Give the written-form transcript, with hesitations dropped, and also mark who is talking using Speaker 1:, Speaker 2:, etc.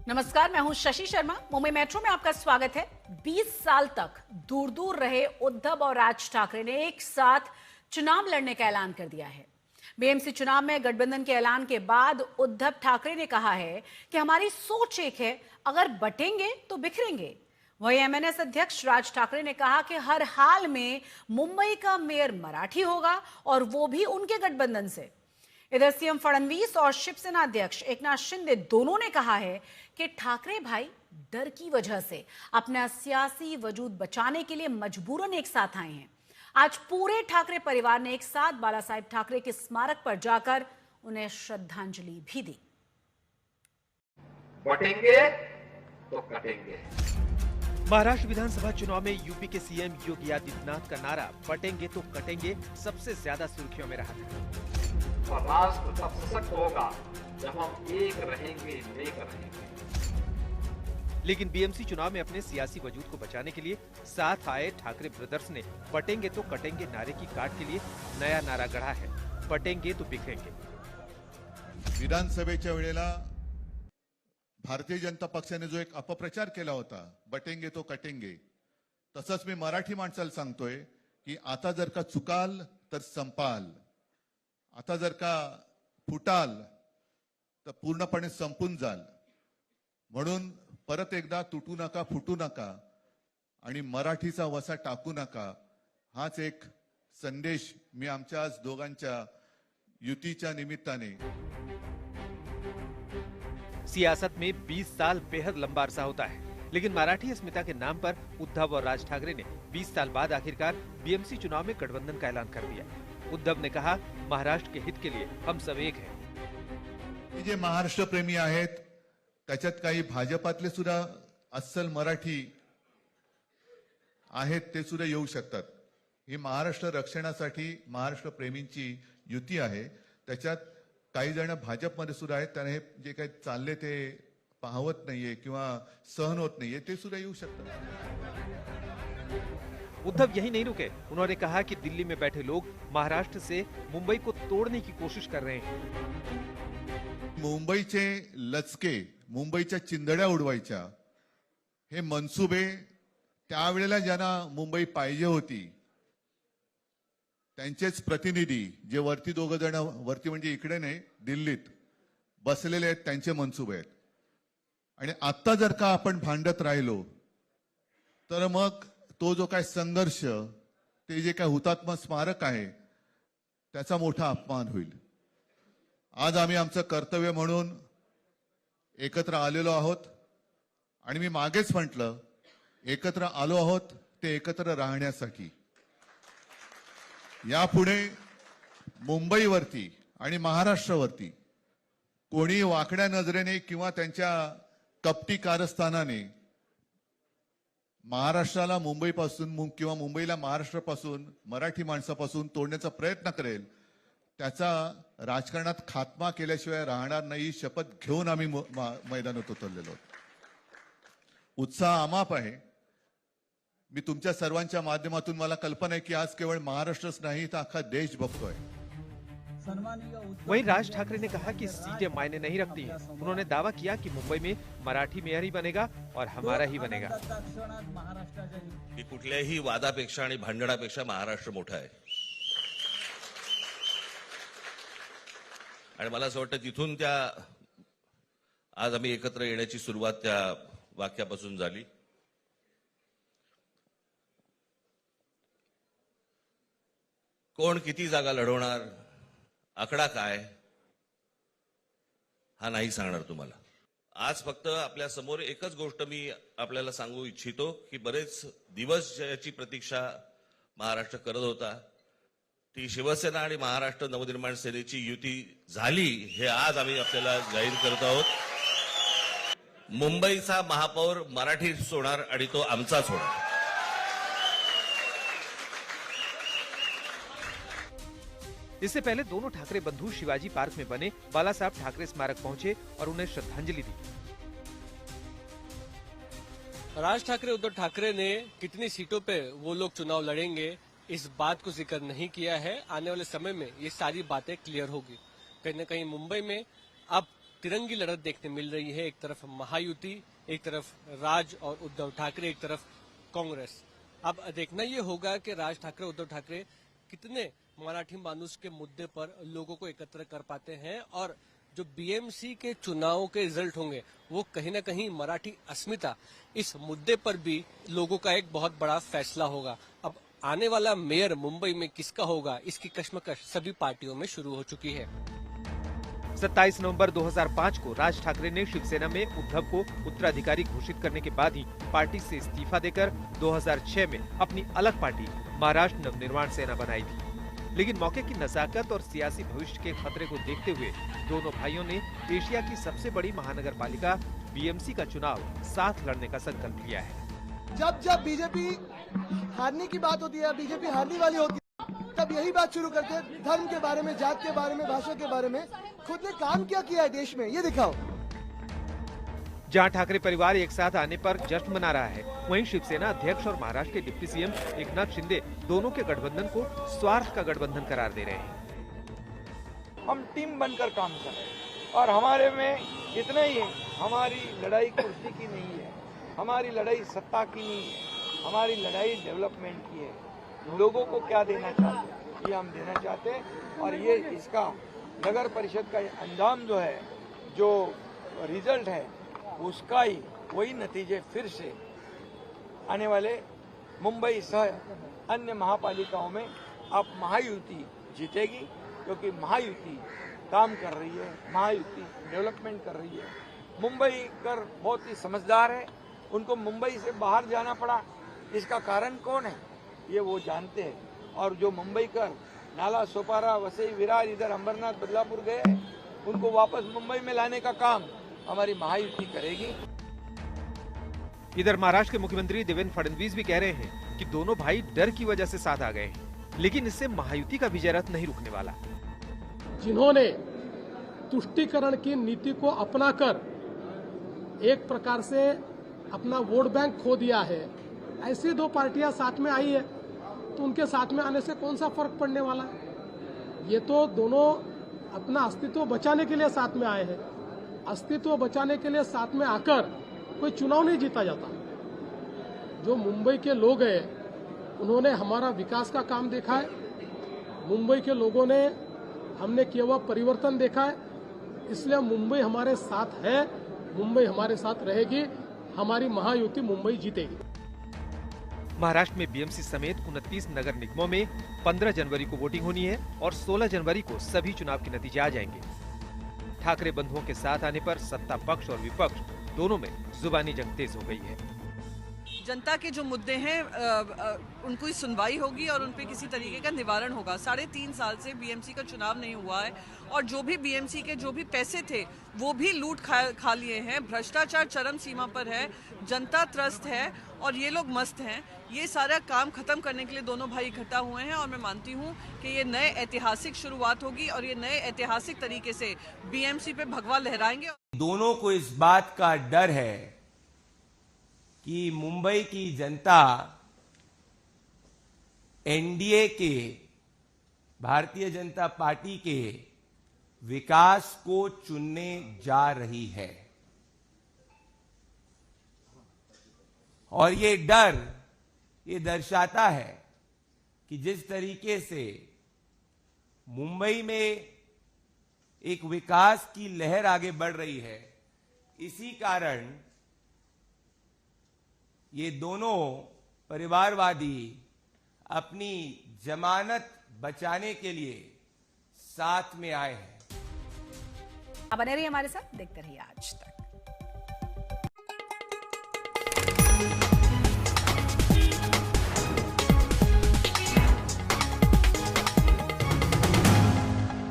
Speaker 1: नमस्कार, मैं हूं शशि शर्मा। मुंबई मेट्रो में आपका स्वागत है। 20 साल तक दूर दूर रहे उद्धव और राज ठाकरे ने एक साथ चुनाव लड़ने का ऐलान कर दिया है। बीएमसी चुनाव में गठबंधन के ऐलान के बाद उद्धव ठाकरे ने कहा है कि हमारी सोच एक है, अगर बटेंगे तो बिखरेंगे। वहीं एमएनएस अध्यक्ष राज ठाकरे ने कहा कि हर हाल में मुंबई का मेयर मराठी होगा और वो भी उनके गठबंधन से। इधर सीएम फडणवीस और शिवसेना अध्यक्ष एकनाथ शिंदे दोनों ने कहा है कि ठाकरे भाई डर की वजह से अपना सियासी वजूद बचाने के लिए मजबूरन एक साथ आए हैं। आज पूरे ठाकरे परिवार ने एक साथ बाला साहेब ठाकरे के स्मारक पर जाकर उन्हें श्रद्धांजलि भी दी।
Speaker 2: बटेंगे तो कटेंगे।
Speaker 3: महाराष्ट्र विधानसभा चुनाव में यूपी के सीएम योगी आदित्यनाथ का नारा बटेंगे तो कटेंगे सबसे ज्यादा सुर्खियों में रहा था।
Speaker 2: राष्ट्र तब सशक्त होगा जब हम एक रहेंगे, नेक रहेंगे।
Speaker 3: लेकिन बीएमसी चुनाव में अपने सियासी वजूद को बचाने के लिए साथ आए ठाकरे ब्रदर्स ने बटेंगे तो कटेंगे नारे की काट के लिए नया नारा गढ़ा है, बटेंगे तो बिखरेंगे।
Speaker 4: विधानसभेच्या वेळेला भारतीय जनता पक्षाने जो एक अपप्रचार केला होता, बटेंगे तो कटेंगे, तसंच मी मराठी माणसाला सांगतोय की आता जर का चुकाल तर संपाल, आता जर का फुटाल तर पूर्णपणे संपून जाल। म्हणून परत एकदा तुटू नका, फुटू नका आणि मराठीचा वसा टाकू नका, हाच एक संदेश मी आमच्या आज दोघांच्या युतीच्या निमित्ताने।
Speaker 3: सियासत में 20 साल बेहद लंबा अरसा होता है, लेकिन मराठी अस्मिता के नाम पर उद्धव और राज ठाकरे ने 20 साल बाद आखिरकार बीएमसी चुनाव में गठबंधन का ऐलान कर दिया। उद्धव ने कहा, महाराष्ट्र के हित के लिए हम सब एक हैं।
Speaker 4: जे महाराष्ट्र प्रेमी आहेत त्याच्यात काही भाजपातले सुद्धा अस्सल मराठी आहेत, ते सुद्धा येऊ शकतात। ही महाराष्ट्र रक्षणासाठी महाराष्ट्र प्रेमींची युती आहे। त्याच्यात काही जण भाजपमध्ये सुद्धा आहेत, त्यांना हे जे काही चालले ते पाहवत नाहीये किंवा सहन होत नाहीये, ते सुद्धा येऊ शकतात।
Speaker 3: उद्धव यही नहीं रुके, उन्होंने कहा कि दिल्ली में बैठे लोग महाराष्ट्र से मुंबई को तोड़ने की कोशिश कर रहे हैं।
Speaker 4: मुंबईचे लचके, मुंबईच्या चिंधड्या उडवायच्या, हे मनसुबे त्यावेळेला ज्यांना मुंबई पाहिजे होती त्यांचेच प्रतिनिधी, जे वरती दोघं जण, वरती म्हणजे इकडे नाही दिल्लीत बसलेले आहेत, त्यांचे मनसुबे आहेत। आणि आता जर का आपण भांडत राहिलो तर मग तो जो काय संघर्ष, ते जे काय हुतात्मा स्मारक आहे, त्याचा मोठा अपमान होईल। आज आम्ही आमचं कर्तव्य म्हणून एकत्र आलेलो आहोत आणि मी मागेच म्हटलं, एकत्र आलो आहोत ते एकत्र राहण्यासाठी। यापुढे मुंबईवरती आणि महाराष्ट्रावरती कोणी वाकड्या नजरेने किंवा त्यांच्या कपटी कारस्थानाने महाराष्ट्राला मुंबईपासून किंवा मुंबईला महाराष्ट्रापासून, मराठी माणसापासून तोडण्याचा प्रयत्न करेल, त्याचा राजकारणात खात्मा केल्याशिवाय राहणार नाही, शपथ घेऊन आम्ही मैदानात उतरलेलो आहोत। उत्साह अमाप आहे। मी तुमच्या सर्वांच्या माध्यमातून, मला कल्पना आहे की आज केवळ महाराष्ट्रच नाही तर अख्खा देश बघतोय।
Speaker 3: वहीं राज ठाकरे ने कहा कि सीटें मायने नहीं रखती हैं। उन्होंने दावा किया कि मुंबई में मराठी मेयर ही बनेगा और हमारा ही बनेगा।
Speaker 5: की कुठल्याही वादापेक्षा आणि भांडणापेक्षा महाराष्ट्र मोठा आहे आणि मला असं वाटतं तिथून त्या आज आम्ही एकत्र येण्याची सुरुवात त्या वाक्यापासून झाली। कोण किती जागा लढवणार, आकडा काय, हा नाही सांगणार तुम्हाला। आज फक्त आपल्या समोर एकच गोष्ट मी आपल्याला सांगू इच्छितो की बरेच दिवस ज्याची प्रतीक्षा महाराष्ट्र करत होता, ती शिवसेना आणि महाराष्ट्र नवनिर्माण सेनेची युती झाली, हे आज आम्ही आपल्याला जाहीर करत आहोत। मुंबईचा महापौर मराठीच होणार आणि तो आमचाच होणार।
Speaker 3: इससे पहले दोनों ठाकरे बंधु शिवाजी पार्क में बने बाला साहब ठाकरे स्मारक पहुंचे और उन्हें श्रद्धांजलि दी।
Speaker 6: राज ठाकरे, उद्धव ठाकरे ने कितनी सीटों पे वो लोग चुनाव लड़ेंगे, इस बात को जिक्र नहीं किया है। आने वाले समय में ये सारी बातें क्लियर होगी। कहीं न कहीं मुंबई में अब तिरंगी लड़त देखने मिल रही है। एक तरफ महायुति, एक तरफ राज और उद्धव ठाकरे, एक तरफ कांग्रेस। अब देखना ये होगा कि राज ठाकरे, उद्धव ठाकरे कितने मराठी मानुष के मुद्दे पर लोगों को एकत्र कर पाते हैं, और जो बीएमसी के चुनाव के रिजल्ट होंगे वो कहीं ना कहीं मराठी अस्मिता इस मुद्दे पर भी लोगों का एक बहुत बड़ा फैसला होगा। अब आने वाला मेयर मुंबई में किसका होगा, इसकी कश्मकश सभी पार्टियों में शुरू हो चुकी है।
Speaker 3: 27 नवंबर 2005 को राज ठाकरे ने शिवसेना में उद्धव को उत्तराधिकारी घोषित करने के बाद ही पार्टी से इस्तीफा देकर 2006 में अपनी अलग पार्टी महाराष्ट्र नवनिर्माण सेना बनाई थी। लेकिन मौके की नजाकत और सियासी भविष्य के खतरे को देखते हुए दोनों भाइयों ने एशिया की सबसे बड़ी महानगर पालिका बीएमसी का चुनाव साथ लड़ने का संकल्प लिया है।
Speaker 7: जब बीजेपी हारने की बात होती है, बीजेपी हारने वाली होती है, तब यही बात शुरू करते हैं धर्म के बारे में, जात के बारे में, भाषा के बारे में। खुद ने काम क्या किया है देश में, ये दिखाओ।
Speaker 3: जहां ठाकरे परिवार एक साथ आने पर जश्न मना रहा है, वहीं शिवसेना अध्यक्ष और महाराष्ट्र के डिप्टी सीएम एकनाथ शिंदे दोनों के गठबंधन को स्वार्थ का गठबंधन करार दे रहे हैं।
Speaker 8: हम टीम बनकर काम कर रहे हैं और हमारे में इतना ही है, हमारी लड़ाई कुर्सी की नहीं है, हमारी लड़ाई सत्ता की नहीं है, हमारी लड़ाई डेवलपमेंट की है। लोगों को क्या देना चाहते हैं ये हम देना चाहते हैं, और ये इसका नगर परिषद का अंजाम जो है, जो रिजल्ट है, उसका ही वही नतीजे फिर से आने वाले मुंबई सह अन्य महापालिकाओं में अब महायुति जीतेगी, क्योंकि महायुति काम कर रही है, महायुति डेवलपमेंट कर रही है। मुंबई कर बहुत ही समझदार है, उनको मुंबई से बाहर जाना पड़ा, इसका कारण कौन है ये वो जानते हैं, और जो मुंबई कर नाला, सोपारा, वसई, विरार, इधर अंबरनाथ, बदलापुर गए, उनको वापस मुंबई में लाने का काम हमारी महायुति करेगी।
Speaker 3: इधर महाराष्ट्र के मुख्यमंत्री देवेंद्र फडणवीस भी कह रहे हैं कि दोनों भाई डर की वजह से साथ आ गए हैं, लेकिन इससे महायुति का विजय रथ नहीं रुकने वाला।
Speaker 9: जिन्होंने तुष्टीकरण की नीति को अपनाकर एक प्रकार से अपना वोट बैंक खो दिया है, ऐसी दो पार्टियां साथ में आई है, तो उनके साथ में आने से कौन सा फर्क पड़ने वाला है। ये तो दोनों अपना अस्तित्व बचाने के लिए साथ में आए हैं। अस्तित्व बचाने के लिए साथ में आकर कोई चुनाव नहीं जीता जाता। जो मुंबई के लोग हैं उन्होंने हमारा विकास का काम देखा है, मुंबई के लोगों ने हमने किया हुआ परिवर्तन देखा है, इसलिए मुंबई हमारे साथ है, मुंबई हमारे साथ रहेगी, हमारी महायुति मुंबई जीतेगी।
Speaker 3: महाराष्ट्र में बीएमसी समेत 29 नगर निगमों में 15 जनवरी को वोटिंग होनी है और 16 जनवरी को सभी चुनाव के नतीजे आ जाएंगे। ठाकरे बंधुओं के साथ आने पर सत्ता पक्ष और विपक्ष दोनों में जुबानी जंग तेज हो गई है।
Speaker 10: जनता के जो मुद्दे हैं उनको ही सुनवाई होगी और उन पे किसी तरीके का निवारण होगा। 3.5 साल से बीएमसी का चुनाव नहीं हुआ है और जो भी बीएमसी के जो भी पैसे थे वो भी लूट खा लिए हैं। भ्रष्टाचार चरम सीमा पर है, जनता त्रस्त है और ये लोग मस्त हैं। ये सारा काम खत्म करने के लिए दोनों भाई इकट्ठा हुए हैं और मैं मानती हूँ कि ये नए ऐतिहासिक शुरुआत होगी और ये नए ऐतिहासिक तरीके से बीएमसी पे भगवा लहराएंगे।
Speaker 11: दोनों को इस बात का डर है कि मुंबई की जनता एनडीए के, भारतीय जनता पार्टी के विकास को चुनने जा रही है और ये डर ये दर्शाता है कि जिस तरीके से मुंबई में एक विकास की लहर आगे बढ़ रही है, इसी कारण ये दोनों परिवारवादी अपनी जमानत बचाने के लिए साथ में आए हैं।
Speaker 1: आप बने रहिए हमारे साथ, देखते रहिए आज तक।